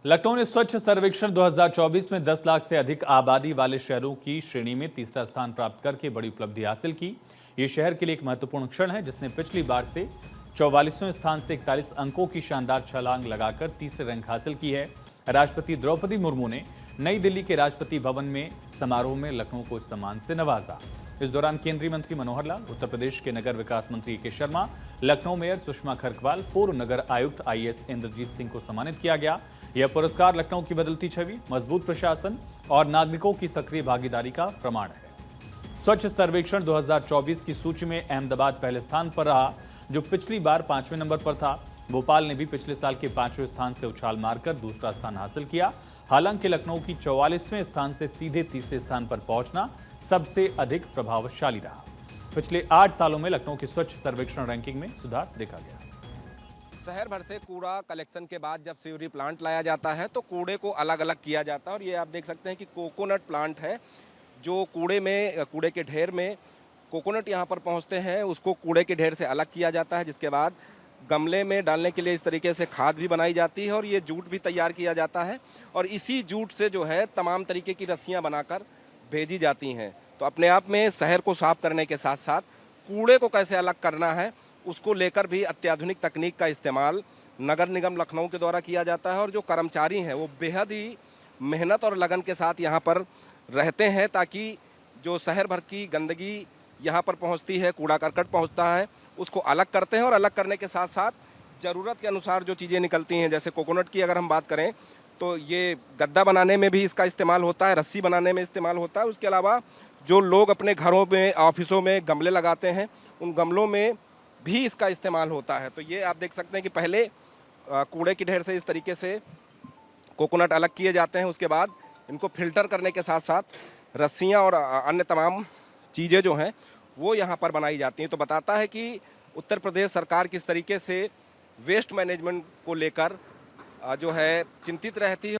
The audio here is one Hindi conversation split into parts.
लखनऊ ने स्वच्छ सर्वेक्षण 2024 में 10 लाख से अधिक आबादी वाले शहरों की श्रेणी में तीसरा स्थान प्राप्त करके बड़ी उपलब्धि हासिल की। ये शहर के लिए एक महत्वपूर्ण क्षण है, जिसने पिछली बार से 44वें स्थान से 41 अंकों की शानदार छलांग लगाकर तीसरे रैंक हासिल की है। राष्ट्रपति द्रौपदी मुर्मू ने नई दिल्ली के राष्ट्रपति भवन में समारोह में लखनऊ को इस सम्मान से नवाजा। इस दौरान केंद्रीय मंत्री मनोहर लाल, उत्तर प्रदेश के नगर विकास मंत्री के शर्मा, लखनऊ मेयर सुषमा खरकवाल, पूर्व नगर आयुक्त आईएएस इंद्रजीत सिंह को सम्मानित किया गया। यह पुरस्कार लखनऊ की बदलती छवि, मजबूत प्रशासन और नागरिकों की सक्रिय भागीदारी का प्रमाण है। स्वच्छ सर्वेक्षण 2024 की सूची में अहमदाबाद पहले स्थान पर रहा, जो पिछली बार 5वें नंबर पर था। भोपाल ने भी पिछले साल के 5वें स्थान से उछाल मारकर दूसरा स्थान हासिल किया। हालांकि लखनऊ की 44वें स्थान से सीधे तीसरे स्थान पर पहुंचना सबसे अधिक प्रभावशाली रहा। पिछले 8 सालों में लखनऊ की स्वच्छ सर्वेक्षण रैंकिंग में सुधार देखा गया। शहर भर से कूड़ा कलेक्शन के बाद जब सीवरेज प्लांट लाया जाता है तो कूड़े को अलग अलग किया जाता है। और ये आप देख सकते हैं कि कोकोनट प्लांट है, जो कूड़े के ढेर में कोकोनट यहाँ पर पहुँचते हैं, उसको कूड़े के ढेर से अलग किया जाता है, जिसके बाद गमले में डालने के लिए इस तरीके से खाद भी बनाई जाती है और ये जूट भी तैयार किया जाता है। और इसी जूट से जो है तमाम तरीके की रस्सियाँ बनाकर भेजी जाती हैं। तो अपने आप में शहर को साफ करने के साथ साथ कूड़े को कैसे अलग करना है, उसको लेकर भी अत्याधुनिक तकनीक का इस्तेमाल नगर निगम लखनऊ के द्वारा किया जाता है। और जो कर्मचारी हैं वो बेहद ही मेहनत और लगन के साथ यहाँ पर रहते हैं, ताकि जो शहर भर की गंदगी यहाँ पर पहुँचती है, कूड़ा करकट पहुँचता है, उसको अलग करते हैं। और अलग करने के साथ साथ ज़रूरत के अनुसार जो चीज़ें निकलती हैं, जैसे कोकोनट की अगर हम बात करें तो ये गद्दा बनाने में भी इसका इस्तेमाल होता है, रस्सी बनाने में इस्तेमाल होता है। उसके अलावा जो लोग अपने घरों में, ऑफिसों में गमले लगाते हैं, उन गमलों में भी इसका इस्तेमाल होता है। तो ये आप देख सकते हैं कि पहले कूड़े की ढेर से इस तरीके से कोकोनट अलग किए जाते हैं। उसके बाद इनको फिल्टर करने के साथ साथ रस्सियाँ और अन्य तमाम चीज़ें जो हैं वो यहाँ पर बनाई जाती हैं। तो बताता है कि उत्तर प्रदेश सरकार किस तरीके से वेस्ट मैनेजमेंट को लेकर जो है चिंतित रहती है।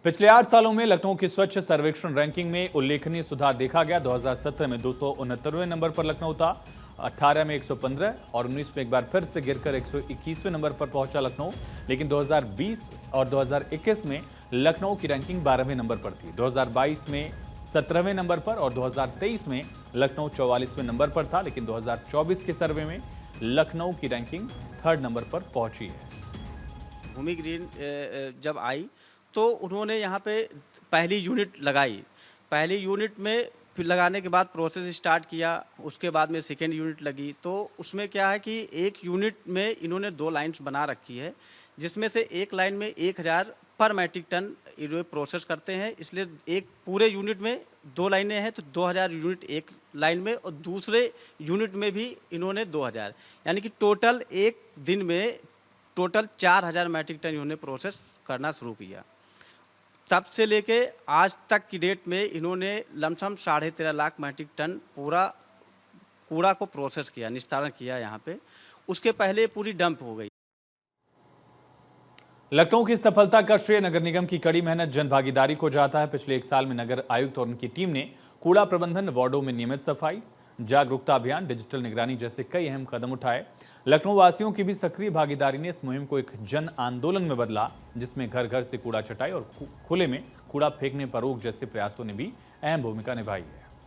पिछले 8 सालों में लखनऊ की स्वच्छ सर्वेक्षण रैंकिंग में उल्लेखनीय सुधार देखा गया। 2017 में 269वें नंबर पर लखनऊ था, 18 में 115 और 19 में एक बार फिर से गिरकर 121वें नंबर पर पहुंचा लखनऊ। लेकिन 2020 और 2021 में लखनऊ की रैंकिंग 12वें नंबर पर थी। 2022 में 17वें नंबर पर और 2023 में लखनऊ 44वें नंबर पर था। लेकिन 2024 के सर्वे में लखनऊ की रैंकिंग 3rd नंबर पर पहुंची है। भूमि ग्रीन जब आई तो उन्होंने यहाँ पे पहली यूनिट लगाई। पहली यूनिट में फिर लगाने के बाद प्रोसेस स्टार्ट किया, उसके बाद में सेकेंड यूनिट लगी। तो उसमें क्या है कि एक यूनिट में इन्होंने 2 लाइन्स बना रखी है, जिसमें से एक लाइन में 1000 पर मैट्रिक टन इन्होंने प्रोसेस करते हैं। इसलिए एक पूरे यूनिट में 2 लाइनें हैं तो 2000 यूनिट एक लाइन में, और दूसरे यूनिट में भी इन्होंने 2000, यानी कि टोटल एक दिन में टोटल 4000 मैट्रिक टन इन्होंने प्रोसेस करना शुरू किया। तब से लेके आज तक की डेट में इन्होंने लमसम 13.5 लाख मैट्रिक टन पूरा कूड़ा को प्रोसेस किया, निस्तारण किया यहाँ पे। उसके पहले पूरी डंप हो गई। लखनऊ की सफलता का श्रेय नगर निगम की कड़ी मेहनत, जन भागीदारी को जाता है। पिछले 1 साल में नगर आयुक्त और उनकी टीम ने कूड़ा प्रबंधन, वार्डों में नियमित सफाई, जागरूकता अभियान, डिजिटल निगरानी जैसे कई अहम कदम उठाए। लखनऊ वासियों की भी सक्रिय भागीदारी ने इस मुहिम को एक जन आंदोलन में बदला, जिसमें घर घर से कूड़ा छटाई और खुले में कूड़ा फेंकने पर रोक जैसे प्रयासों ने भी अहम भूमिका निभाई है।